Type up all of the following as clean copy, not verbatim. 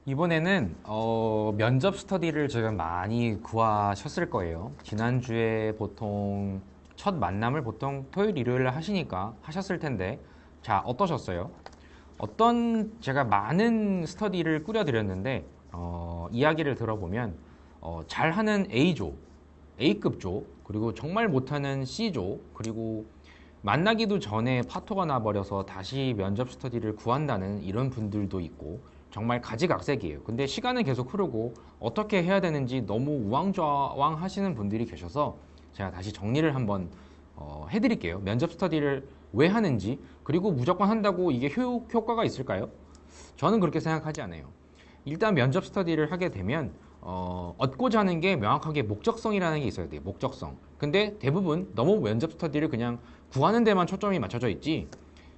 이번에는 면접 스터디를 지금 많이 구하셨을 거예요. 지난주에 보통 첫 만남을 보통 토요일, 일요일 하시니까 하셨을 텐데, 자, 어떠셨어요? 제가 많은 스터디를 꾸려드렸는데, 이야기를 들어보면, 잘하는 A조, A급조, 그리고 정말 못하는 C조, 그리고 만나기도 전에 파토가 나버려서 다시 면접 스터디를 구한다는 이런 분들도 있고, 정말 가지각색이에요. 근데 시간은 계속 흐르고 어떻게 해야 되는지 너무 우왕좌왕 하시는 분들이 계셔서 제가 다시 정리를 한번 해드릴게요. 면접 스터디를 왜 하는지, 그리고 무조건 한다고 이게 효과가 있을까요? 저는 그렇게 생각하지 않아요. 일단 면접 스터디를 하게 되면 얻고자 하는 게 명확하게 목적성이라는 게 있어야 돼요. 목적성. 근데 대부분 너무 면접 스터디를 그냥 구하는 데만 초점이 맞춰져 있지,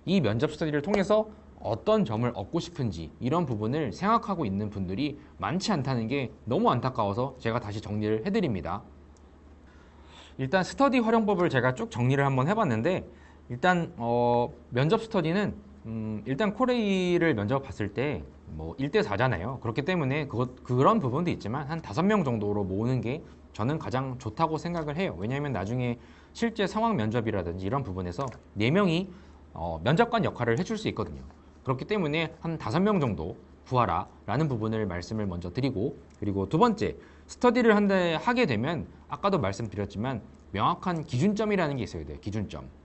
이 면접 스터디를 통해서 어떤 점을 얻고 싶은지 이런 부분을 생각하고 있는 분들이 많지 않다는 게 너무 안타까워서 제가 다시 정리를 해드립니다. 일단 스터디 활용법을 제가 쭉 정리를 한번 해봤는데, 일단 면접 스터디는 일단 코레이를 면접 봤을 때 뭐 1대 4잖아요. 그렇기 때문에 그런 부분도 있지만 한 5명 정도로 모으는 게 저는 가장 좋다고 생각을 해요. 왜냐하면 나중에 실제 상황 면접이라든지 이런 부분에서 4명이 면접관 역할을 해줄 수 있거든요. 그렇기 때문에 한 5명 정도 구하라 라는 부분을 말씀을 먼저 드리고, 그리고 두 번째, 스터디를 하게 되면 아까도 말씀드렸지만 명확한 기준점이라는 게 있어야 돼요.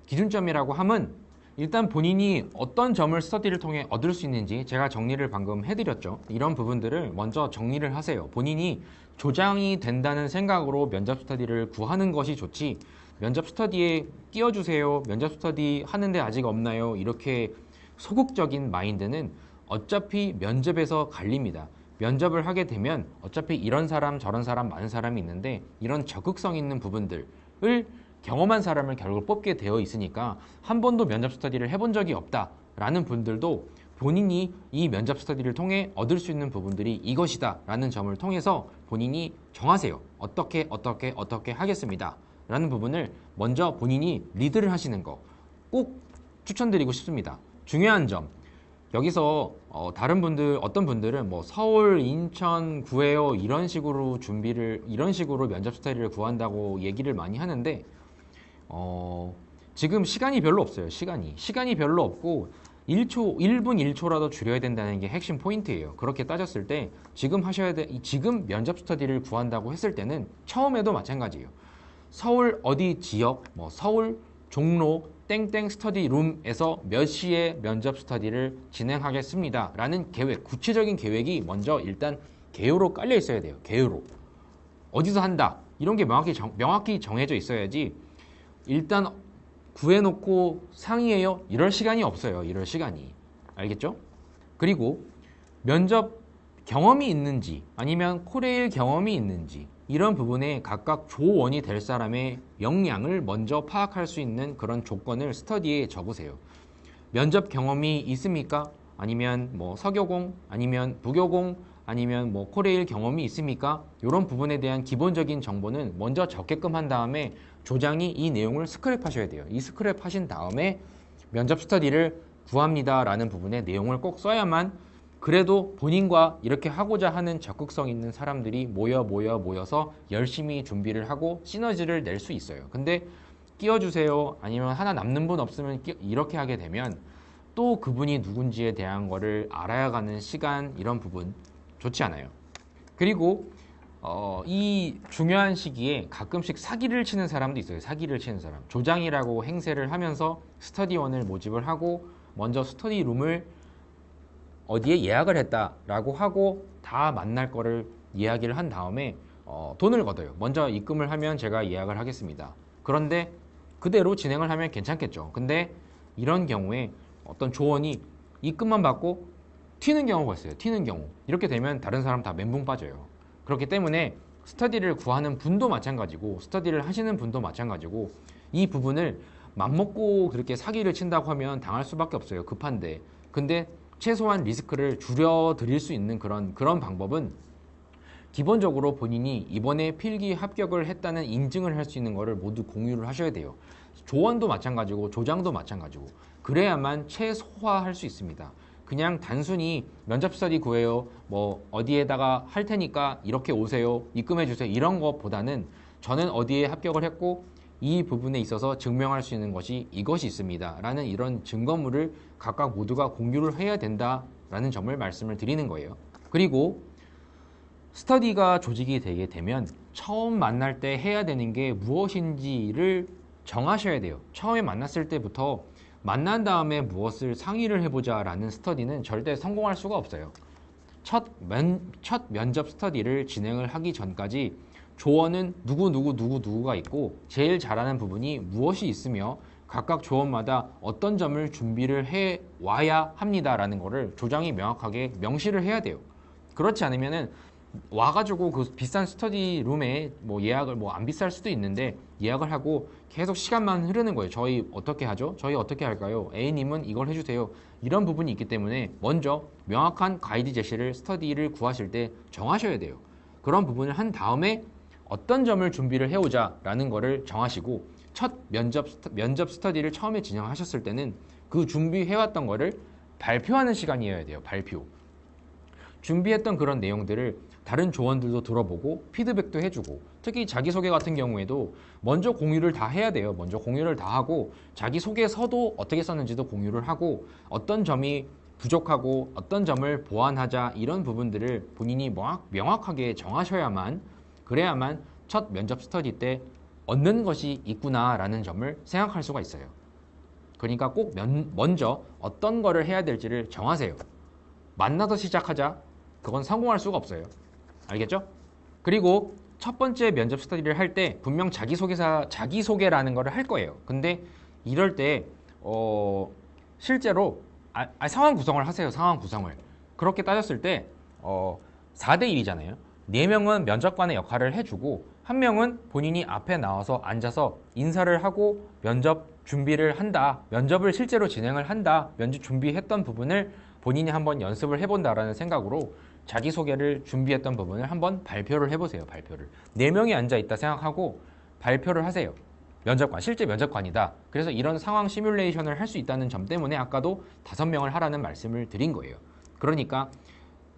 기준점이라고 함은 일단 본인이 어떤 점을 스터디를 통해 얻을 수 있는지 제가 정리를 방금 해드렸죠. 이런 부분들을 먼저 정리를 하세요. 본인이 조장이 된다는 생각으로 면접 스터디를 구하는 것이 좋지, 면접 스터디에 끼워주세요, 면접 스터디 하는데 아직 없나요, 이렇게 소극적인 마인드는 어차피 면접에서 갈립니다. 면접을 하게 되면 어차피 이런 사람 저런 사람 많은 사람이 있는데, 이런 적극성 있는 부분들을 경험한 사람을 결국 뽑게 되어 있으니까 한 번도 면접 스터디를 해본 적이 없다라는 분들도 본인이 이 면접 스터디를 통해 얻을 수 있는 부분들이 이것이다 라는 점을 통해서 본인이 정하세요. 어떻게 하겠습니다 라는 부분을 먼저 본인이 리드를 하시는 거 꼭 추천드리고 싶습니다. 중요한 점, 여기서 어떤 분들은 뭐 서울, 인천 구해요 이런 식으로 면접 스타일을 구한다고 얘기를 많이 하는데, 지금 시간이 별로 없어요. 시간이 별로 없고 1분 1초라도 줄여야 된다는 게 핵심 포인트예요. 그렇게 따졌을 때 지금 면접 스터디를 구한다고 했을 때는 처음에도 마찬가지예요. 서울 어디 지역, 뭐 서울 종로 땡땡 스터디룸에서 몇 시에 면접 스터디를 진행하겠습니다 라는 계획, 구체적인 계획이 먼저 일단 개요로 깔려 있어야 돼요. 개요로 어디서 한다 이런 게 명확히 정해져 있어야지, 일단 구해놓고 상의해요 이럴 시간이 없어요. 이럴 시간이. 알겠죠? 그리고 면접 경험이 있는지 아니면 코레일 경험이 있는지 이런 부분에 각각 조원이 될 사람의 역량을 먼저 파악할 수 있는 그런 조건을 스터디에 적으세요. 면접 경험이 있습니까? 아니면 뭐 서교공, 아니면 부교공, 아니면 뭐 코레일 경험이 있습니까? 이런 부분에 대한 기본적인 정보는 먼저 적게끔 한 다음에 조장이 이 내용을 스크랩하셔야 돼요. 이 스크랩하신 다음에 면접 스터디를 구합니다 라는 부분에 내용을 꼭 써야만, 그래도 본인과 이렇게 하고자 하는 적극성 있는 사람들이 모여서 열심히 준비를 하고 시너지를 낼 수 있어요. 근데 끼워주세요 아니면 하나 남는 분 없으면 이렇게 하게 되면 또 그분이 누군지에 대한 거를 알아가는 시간, 이런 부분 좋지 않아요. 그리고 이 중요한 시기에 가끔씩 사기를 치는 사람도 있어요. 사기를 치는 사람, 조장이라고 행세를 하면서 스터디원을 모집을 하고 먼저 스터디룸을 어디에 예약을 했다라고 하고 다 만날 거를 이야기를 한 다음에 돈을 걷어요. 먼저 입금을 하면 제가 예약을 하겠습니다. 그런데 그대로 진행을 하면 괜찮겠죠. 근데 이런 경우에 어떤 조언이 입금만 받고 튀는 경우가 있어요. 튀는 경우. 이렇게 되면 다른 사람 다 멘붕 빠져요. 그렇기 때문에 스터디를 구하는 분도 마찬가지고 스터디를 하시는 분도 마찬가지고, 이 부분을 맘먹고 그렇게 사기를 친다고 하면 당할 수밖에 없어요. 급한데. 근데 최소한 리스크를 줄여드릴 수 있는 그런 방법은, 기본적으로 본인이 이번에 필기 합격을 했다는 인증을 할 수 있는 거를 모두 공유를 하셔야 돼요. 조언도 마찬가지고 조장도 마찬가지고, 그래야만 최소화할 수 있습니다. 그냥 단순히 면접 스터디 구해요. 뭐 어디에다가 할 테니까 이렇게 오세요. 입금해 주세요. 이런 것보다는 저는 어디에 합격을 했고 이 부분에 있어서 증명할 수 있는 것이 이것이 있습니다. 라는 이런 증거물을 각각 모두가 공유를 해야 된다라는 점을 말씀을 드리는 거예요. 그리고 스터디가 조직이 되게 되면 처음 만날 때 해야 되는 게 무엇인지를 정하셔야 돼요. 처음에 만났을 때부터 만난 다음에 무엇을 상의를 해보자 라는 스터디는 절대 성공할 수가 없어요. 첫 면접 스터디를 진행을 하기 전까지 조언은 누구가 있고 제일 잘하는 부분이 무엇이 있으며 각각 조언마다 어떤 점을 준비를 해 와야 합니다라는 거를 조장이 명확하게 명시를 해야 돼요. 그렇지 않으면은 와가지고 그 비싼 스터디 룸에 뭐 예약을 뭐 안 비쌀 수도 있는데 예약을 하고 계속 시간만 흐르는 거예요. 저희 어떻게 하죠? 저희 어떻게 할까요? A님은 이걸 해주세요. 이런 부분이 있기 때문에 먼저 명확한 가이드 제시를 스터디를 구하실 때 정하셔야 돼요. 그런 부분을 한 다음에 어떤 점을 준비를 해오자 라는 거를 정하시고 첫 면접 스터디를 처음에 진행하셨을 때는 그 준비해왔던 거를 발표하는 시간이어야 돼요. 발표. 준비했던 그런 내용들을 다른 조원들도 들어보고 피드백도 해주고 특히 자기소개 같은 경우에도 먼저 공유를 다 해야 돼요. 먼저 공유를 다 하고 자기소개서도 어떻게 썼는지도 공유를 하고 어떤 점이 부족하고 어떤 점을 보완하자 이런 부분들을 본인이 명확하게 정하셔야만 그래야만 첫 면접 스터디 때 얻는 것이 있구나라는 점을 생각할 수가 있어요. 그러니까 꼭 먼저 어떤 거를 해야 될지를 정하세요. 만나서 시작하자. 그건 성공할 수가 없어요. 알겠죠? 그리고 첫 번째 면접 스터디를 할 때 분명 자기소개라는 거를 할 거예요. 근데 이럴 때 실제로 상황 구성을 하세요. 상황 구성을. 그렇게 따졌을 때 4대 1이잖아요. 4명은 면접관의 역할을 해주고 1명은 본인이 앞에 나와서 앉아서 인사를 하고 면접 준비를 한다. 면접을 실제로 진행을 한다. 면접 준비했던 부분을 본인이 한번 연습을 해본다라는 생각으로 자기소개를 준비했던 부분을 한번 발표를 해보세요. 발표를. 4명이 앉아있다 생각하고 발표를 하세요. 면접관, 실제 면접관이다. 그래서 이런 상황 시뮬레이션을 할 수 있다는 점 때문에 아까도 5명을 하라는 말씀을 드린 거예요. 그러니까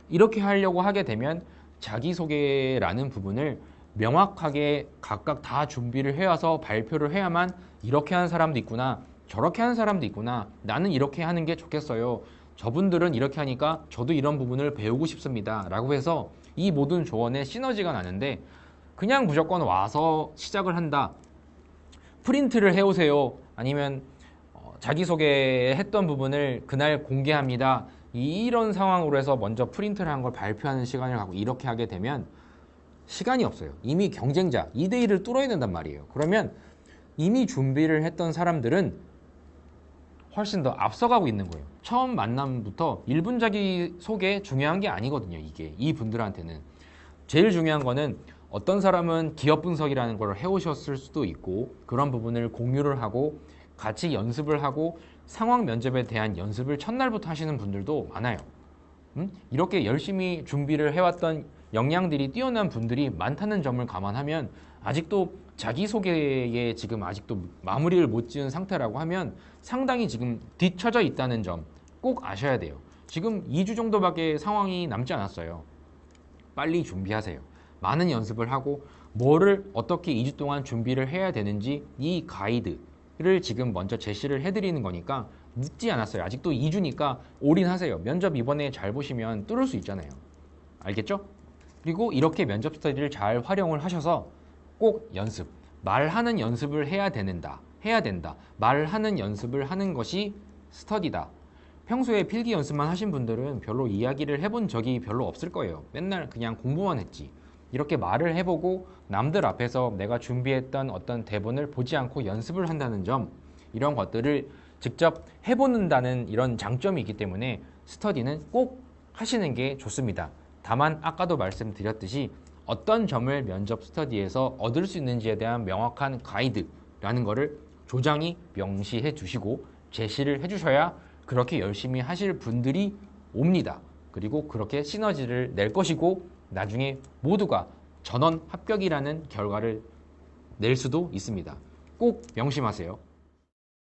이렇게 하려고 하게 되면 자기소개라는 부분을 명확하게 각각 다 준비를 해와서 발표를 해야만 이렇게 하는 사람도 있구나. 저렇게 하는 사람도 있구나. 나는 이렇게 하는 게 좋겠어요. 저분들은 이렇게 하니까 저도 이런 부분을 배우고 싶습니다. 라고 해서 이 모든 조언에 시너지가 나는데 그냥 무조건 와서 시작을 한다. 프린트를 해오세요. 아니면 자기소개 했던 부분을 그날 공개합니다. 이런 상황으로 해서 먼저 프린트를 한 걸 발표하는 시간을 갖고 이렇게 하게 되면 시간이 없어요. 이미 경쟁자 2대1을 뚫어야 된단 말이에요. 그러면 이미 준비를 했던 사람들은 훨씬 더 앞서가고 있는 거예요. 처음 만남부터 1분 자기소개 중요한 게 아니거든요. 이게 이분들한테는 제일 중요한 거는 어떤 사람은 기업 분석이라는 걸 해오셨을 수도 있고 그런 부분을 공유를 하고 같이 연습을 하고 상황 면접에 대한 연습을 첫날부터 하시는 분들도 많아요. 이렇게 열심히 준비를 해왔던 역량들이 뛰어난 분들이 많다는 점을 감안하면 아직도 자기소개에 지금 아직도 마무리를 못 지은 상태라고 하면 상당히 지금 뒤처져 있다는 점 꼭 아셔야 돼요. 지금 2주 정도밖에 상황이 남지 않았어요. 빨리 준비하세요. 많은 연습을 하고 뭐를 어떻게 2주 동안 준비를 해야 되는지 이 가이드를 지금 먼저 제시를 해드리는 거니까 늦지 않았어요. 아직도 2주니까 올인하세요. 면접 이번에 잘 보시면 뚫을 수 있잖아요. 알겠죠? 그리고 이렇게 면접 스터디를 잘 활용을 하셔서 꼭 연습, 말하는 연습을 해야 된다. 말하는 연습을 하는 것이 스터디다. 평소에 필기 연습만 하신 분들은 별로 이야기를 해본 적이 별로 없을 거예요. 맨날 그냥 공부만 했지. 이렇게 말을 해보고 남들 앞에서 내가 준비했던 어떤 대본을 보지 않고 연습을 한다는 점, 이런 것들을 직접 해보는다는 이런 장점이 있기 때문에 스터디는 꼭 하시는 게 좋습니다. 다만 아까도 말씀드렸듯이 어떤 점을 면접 스터디에서 얻을 수 있는지에 대한 명확한 가이드라는 거를 조장이 명시해 주시고 제시를 해 주셔야 그렇게 열심히 하실 분들이 옵니다. 그리고 그렇게 시너지를 낼 것이고 나중에 모두가 전원 합격이라는 결과를 낼 수도 있습니다. 꼭 명심하세요.